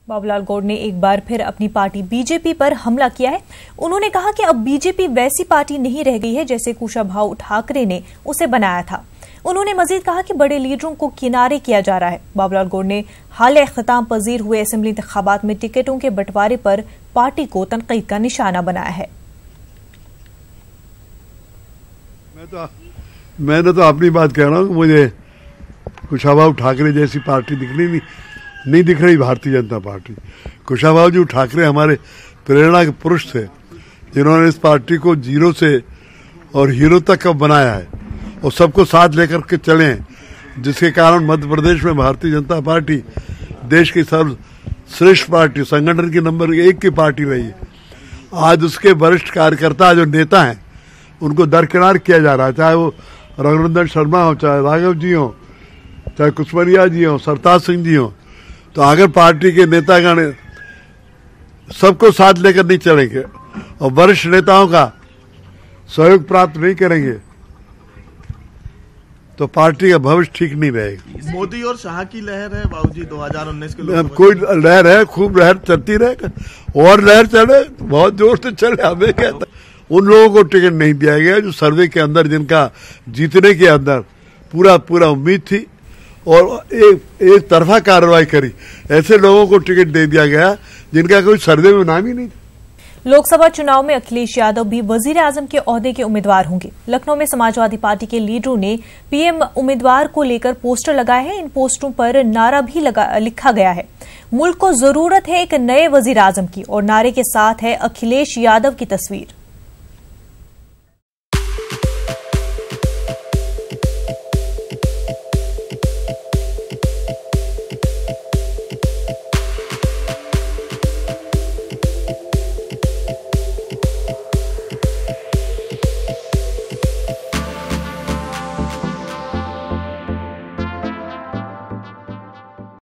बाबूलाल गौड़ ने एक बार फिर अपनी पार्टी बीजेपी पर हमला किया है। उन्होंने कहा कि अब बीजेपी वैसी पार्टी नहीं रह गई है जैसे कुशाभाऊ ठाकरे ने उसे बनाया था। उन्होंने मजीद कहा कि बड़े लीडरों को किनारे किया जा रहा है। बाबूलाल गौड़ ने हाल इख्तिताम पजीर हुए असेंबली इंतखाबात में टिकटों के बंटवारे पर पार्टी को तनकीद का निशाना बनाया है। मैंने तो अपनी बात कह रहा हूँ, मुझे कुशाभाऊ ठाकरे जैसी पार्टी नहीं दिख रही भारतीय जनता पार्टी। कुशाभाऊ जी ठाकरे हमारे प्रेरणा के पुरुष थे, जिन्होंने इस पार्टी को जीरो से और हीरो तक का बनाया है और सबको साथ लेकर के चले हैं, जिसके कारण मध्य प्रदेश में भारतीय जनता पार्टी देश की सर्वश्रेष्ठ पार्टी, संगठन की नंबर 1 की पार्टी रही है। आज उसके वरिष्ठ कार्यकर्ता जो नेता हैं उनको दरकिनार किया जा रहा है, चाहे वो रघुनंदन शर्मा हो, चाहे राघव जी हो, चाहे कुशमरिया जी हो, सरताज सिंह जी हो। तो अगर पार्टी के नेतागण सबको साथ लेकर नहीं चलेंगे और वरिष्ठ नेताओं का सहयोग प्राप्त नहीं करेंगे तो पार्टी का भविष्य ठीक नहीं रहेगा। मोदी और शाह की लहर है बाबूजी 2019 के कोई लहर है, खूब लहर चलती रहेगा और लहर चले, बहुत जोर से चले। हमें कहता उन लोगों को टिकट नहीं दिया गया जो सर्वे के अंदर, जिनका जीतने के अंदर पूरा उम्मीद थी और एक तरफा कार्रवाई करी। ऐसे लोगों को टिकट दे दिया गया जिनका कोई सर्वे में नाम ही नहीं था। लोकसभा चुनाव में अखिलेश यादव भी वजीर आजम के ओहदे के उम्मीदवार होंगे। लखनऊ में समाजवादी पार्टी के लीडरों ने पीएम उम्मीदवार को लेकर पोस्टर लगाए हैं। इन पोस्टरों पर नारा भी लिखा गया है, मुल्क को जरूरत है एक नए वजीर आजम की, और नारे के साथ है अखिलेश यादव की तस्वीर।